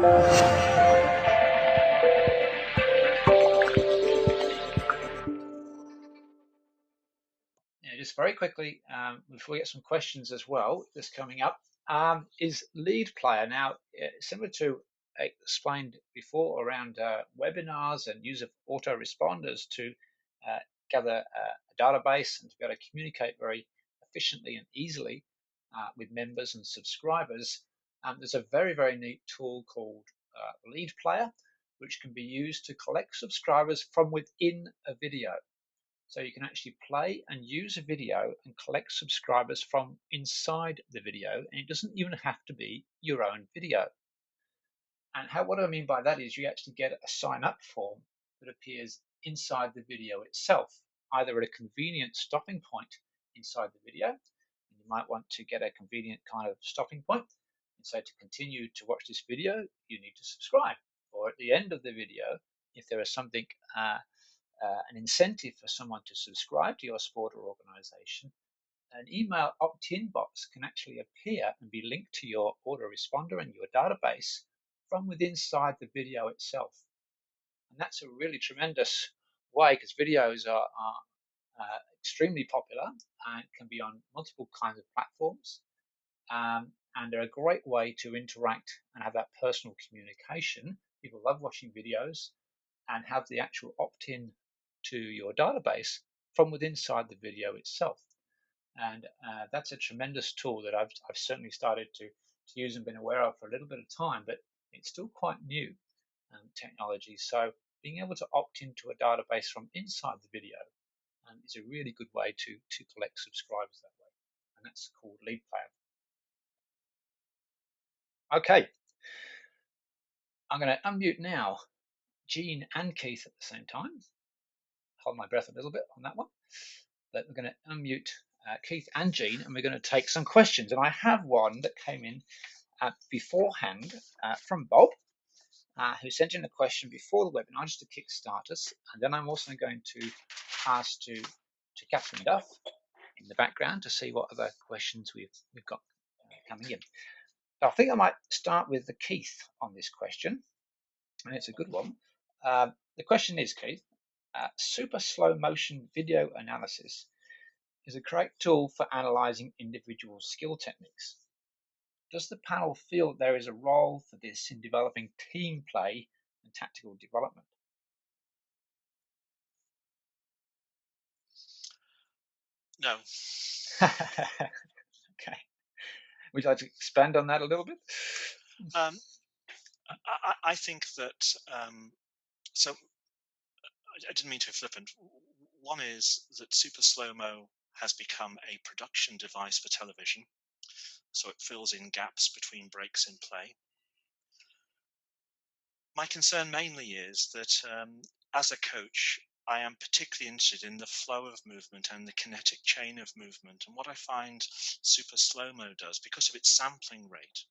Yeah, just very quickly, before we get some questions as well, just coming up, is Lead Player. Now, similar to explained before around webinars and use of autoresponders to uh, gather a database and to be able to communicate very efficiently and easily with members and subscribers, there's a very, very neat tool called Lead Player, which can be used to collect subscribers from within a video. So you can actually play and use a video and collect subscribers from inside the video, and it doesn't even have to be your own video. And what I mean by that is you actually get a sign up form that appears inside the video itself, either at a convenient stopping point inside the video. And you might want to get a convenient kind of stopping point. And so to continue to watch this video, you need to subscribe. Or at the end of the video, if there is something an incentive for someone to subscribe to your sport or organization, an email opt-in box can actually appear and be linked to your autoresponder and your database from within inside the video itself. And that's a really tremendous way, because videos are extremely popular and can be on multiple kinds of platforms. And they're a great way to interact and have that personal communication. People love watching videos and have the actual opt-in to your database from within inside the video itself. And that's a tremendous tool that I've certainly started to use and been aware of for a little bit of time, but it's still quite new technology. So being able to opt into a database from inside the video is a really good way to collect subscribers that way. And that's called Lead Player. Okay, I'm going to unmute now Jean and Keith at the same time. Hold my breath a little bit on that one. But we're going to unmute Keith and Jean, and we're going to take some questions. And I have one that came in beforehand from Bob, who sent in a question before the webinar just to kickstart us. And then I'm also going to pass to Catherine Duff in the background to see what other questions we've got coming in. So I think I might start with the Keith on this question, and it's a good one. The question is, Keith, super slow motion video analysis is a correct tool for analyzing individual skill techniques. Does the panel feel that there is a role for this in developing team play and tactical development? No. Okay. Would you like to expand on that a little bit? I think that, so I didn't mean to be flippant. One is that Super Slow-Mo has become a production device for television, so it fills in gaps between breaks in play. My concern mainly is that as a coach, I am particularly interested in the flow of movement and the kinetic chain of movement. And what I find Super Slow-Mo does, because of its sampling rate,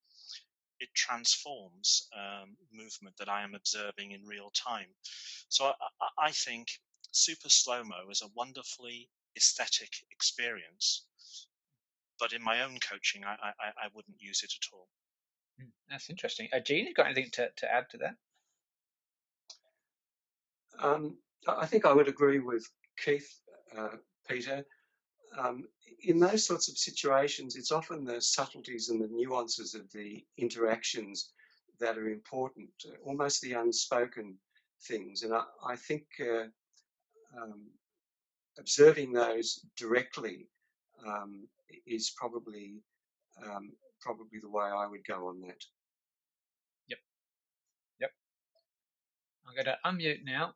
it transforms movement that I am observing in real time. So I think Super Slow-Mo is a wonderfully aesthetic experience, but in my own coaching, I wouldn't use it at all. That's interesting. Jean, you got anything to add to that? I think I would agree with Keith, Peter. In those sorts of situations, it's often the subtleties and the nuances of the interactions that are important, almost the unspoken things. And I think observing those directly is probably the way I would go on that. Yep. I'm going to unmute now.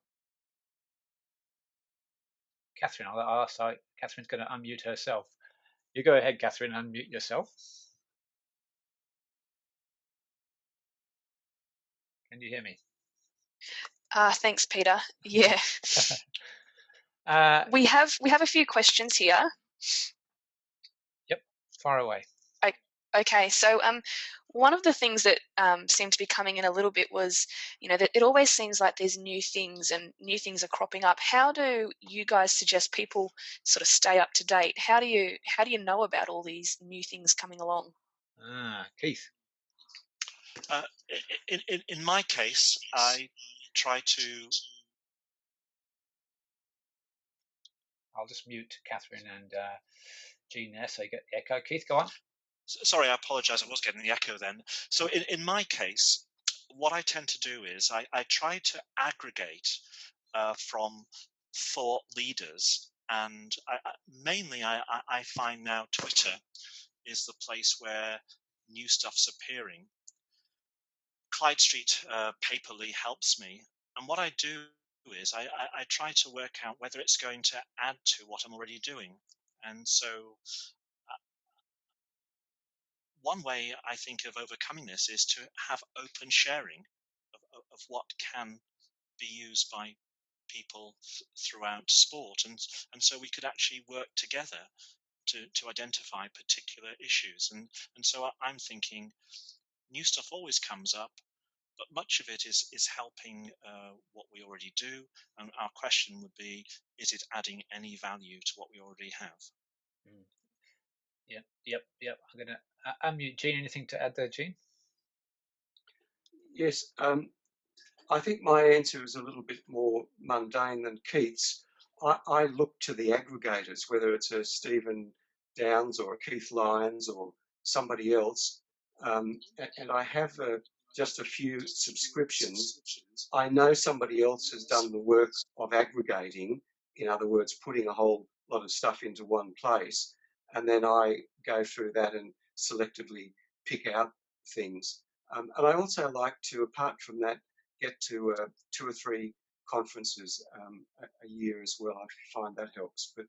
Catherine, sorry, Catherine's going to unmute herself. You go ahead, Catherine, unmute yourself. Can you hear me? Thanks, Peter. Yeah. We have a few questions here. Yep, far away. Okay, so one of the things that seemed to be coming in a little bit was, that it always seems like there's new things and new things are cropping up. How do you guys suggest people sort of stay up to date? How do you know about all these new things coming along? Keith. In my case, I try to. I'll just mute Catherine and Jean there so you get the echo. Keith, go on. Sorry, I apologise. I was getting the echo then. So in my case, what I tend to do is I try to aggregate from thought leaders, and mainly I find now Twitter is the place where new stuff's appearing. Clyde Street Paperly helps me, and what I do is I try to work out whether it's going to add to what I'm already doing. And so one way I think of overcoming this is to have open sharing of what can be used by people throughout sport, and so we could actually work together to identify particular issues. And so I'm thinking new stuff always comes up, but much of it is helping what we already do. And our question would be, is it adding any value to what we already have? Mm. Yep. I'm going to unmute Jean. Anything to add there, Jean? Yes, I think my answer is a little bit more mundane than Keith's. I look to the aggregators, whether it's a Stephen Downes or a Keith Lyons or somebody else, and I have just a few subscriptions. I know somebody else has done the work of aggregating, in other words, putting a whole lot of stuff into one place, and then I go through that and selectively pick out things. And I also like to, apart from that, get to 2 or 3 conferences a year as well. I find that helps, but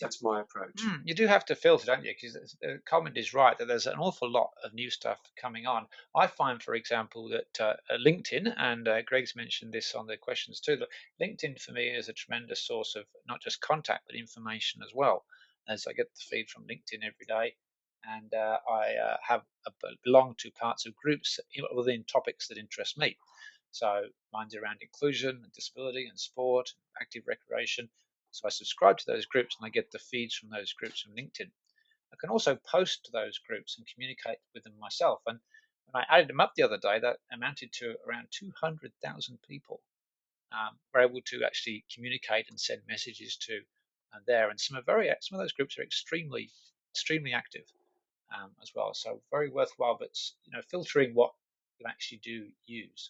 that's my approach. You do have to filter, don't you? Because the comment is right that there's an awful lot of new stuff coming on. I find, for example, that LinkedIn, and Greg's mentioned this on the questions too, that LinkedIn for me is a tremendous source of not just contact, but information as well, as I get the feed from LinkedIn every day. And I belong to parts of groups within topics that interest me. So mine's around inclusion and disability and sport, and active recreation. So I subscribe to those groups and I get the feeds from those groups from LinkedIn. I can also post to those groups and communicate with them myself. And when I added them up the other day, that amounted to around 200,000 people were able to actually communicate and send messages to there. And some of those groups are extremely active as well. So very worthwhile, but filtering what you actually do use.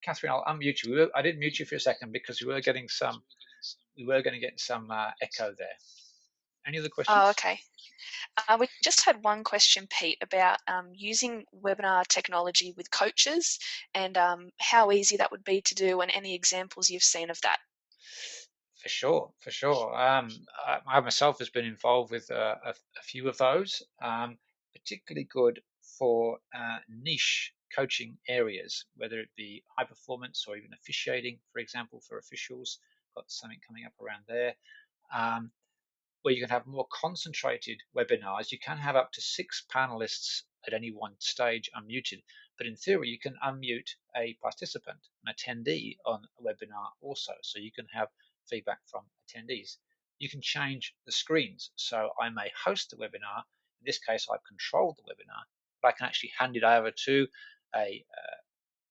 Catherine, I'll unmute you. I did mute you for a second because we were going to get some echo there. Any other questions? Oh, okay. We just had one question, Pete, about using webinar technology with coaches and how easy that would be to do, and any examples you've seen of that. For sure. I myself has been involved with a few of those, particularly good for niche coaching areas, whether it be high performance or even officiating, for example, for officials. Got something coming up around there. Where you can have more concentrated webinars. You can have up to 6 panelists at any one stage unmuted, but in theory you can unmute a participant, an attendee on a webinar also, so you can have feedback from attendees. You can change the screens, so I may host the webinar. In this case, I've controlled the webinar, but I can actually hand it over to a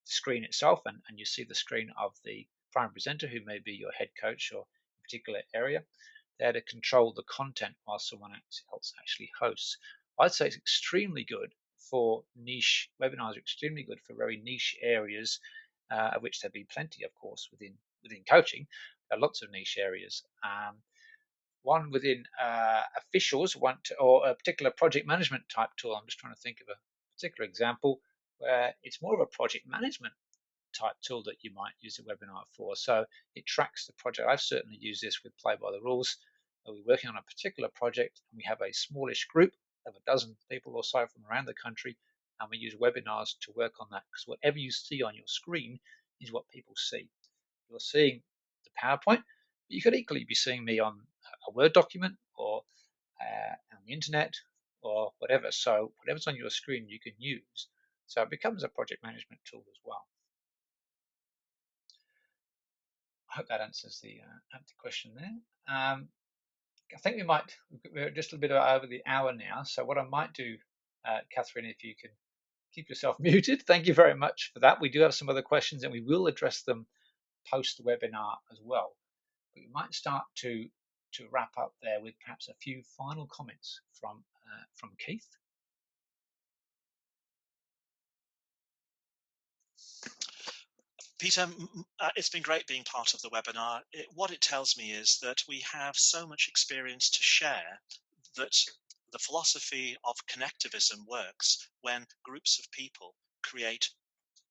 screen itself, and you see the screen of the primary presenter, who may be your head coach or a particular area. There to control the content while someone else actually hosts. I'd say it's extremely good for niche webinars, are extremely good for very niche areas, of which there'd be plenty, of course, within coaching. There are lots of niche areas. One within officials, or a particular project management type tool. I'm just trying to think of a particular example where it's more of a project management type tool that you might use a webinar for. So it tracks the project. I've certainly used this with Play by the Rules. We're working on a particular project and we have a smallish group of a dozen people or so from around the country, and we use webinars to work on that, because whatever you see on your screen is what people see. You're seeing the PowerPoint, but you could equally be seeing me on a Word document or on the internet or whatever. So whatever's on your screen you can use. So it becomes a project management tool as well. I hope that answers the question there. I think we're just a bit over the hour now. So what I might do, Catherine, if you can keep yourself muted. Thank you very much for that. We do have some other questions, and we will address them post the webinar as well. But we might start to wrap up there with perhaps a few final comments from Keith. Peter, it's been great being part of the webinar. What it tells me is that we have so much experience to share that the philosophy of connectivism works when groups of people create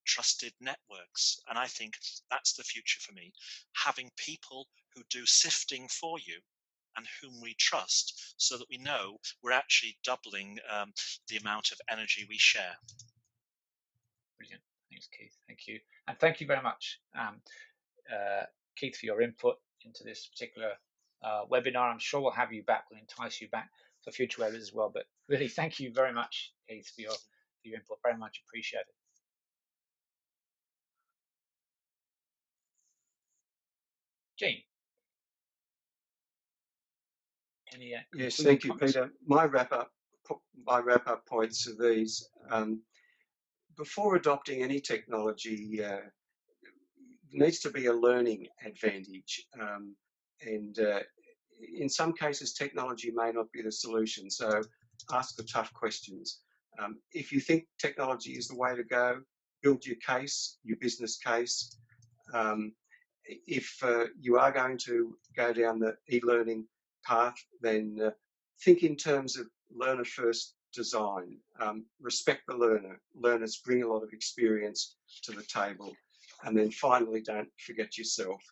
trusted networks. And I think that's the future for me, having people who do sifting for you and whom we trust, so that we know we're actually doubling the amount of energy we share. Brilliant. Thanks, Keith. Thank you. And thank you very much, Keith, for your input into this particular webinar. I'm sure we'll have you back. We'll entice you back for future webinars as well. But really, thank you very much, Keith, for your input. Very much appreciated. Jean. Any yes, thank you, comments? Peter. My wrap-up points are these. Before adopting any technology, there needs to be a learning advantage. And in some cases, technology may not be the solution. So ask the tough questions. If you think technology is the way to go, build your case, your business case. If you are going to go down the e-learning path, then think in terms of learner-first design. Respect the learner. Learners bring a lot of experience to the table. And then finally, don't forget yourself.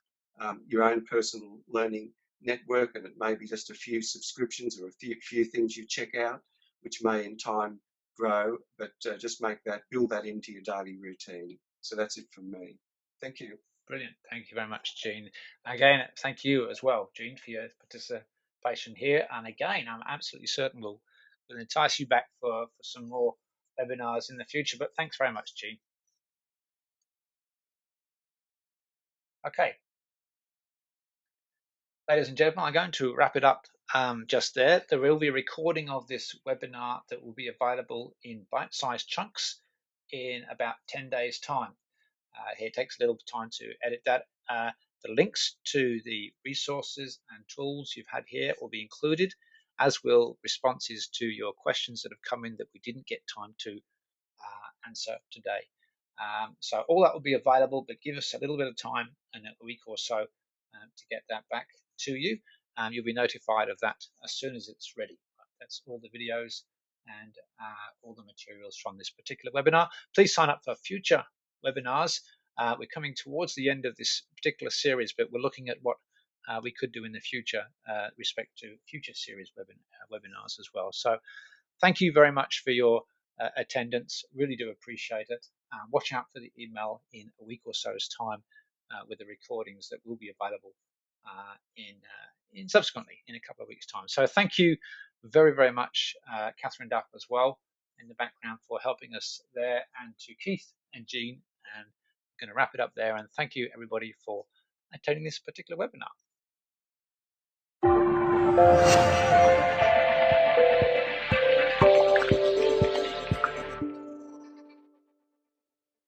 Your own personal learning network, and it may be just a few subscriptions or a few things you check out, which may in time grow, but just build that into your daily routine. So that's it from me. Thank you. Brilliant. Thank you very much, Jean. Again, thank you as well, Jean, for your participation here. And again, I'm absolutely certain we'll entice you back for some more webinars in the future. But thanks very much, Jean. Okay. Ladies and gentlemen, I'm going to wrap it up just there. There will be a recording of this webinar that will be available in bite-sized chunks in about 10 days' time. Here it takes a little time to edit that. The links to the resources and tools you've had here will be included, as will responses to your questions that have come in that we didn't get time to answer today. So all that will be available, but give us a little bit of time and a week or so to get that back to you. You'll be notified of that as soon as it's ready. That's all the videos and all the materials from this particular webinar. Please sign up for future webinars. We're coming towards the end of this particular series, but we're looking at what we could do in the future respect to future series webinars as well. So thank you very much for your attendance. Really do appreciate it. Watch out for the email in a week or so's time with the recordings that will be available in subsequently in a couple of weeks' time. So thank you very, very much, Catherine Duff as well in the background for helping us there, and to Keith and Jean. And I'm going to wrap it up there. And thank you, everybody, for attending this particular webinar.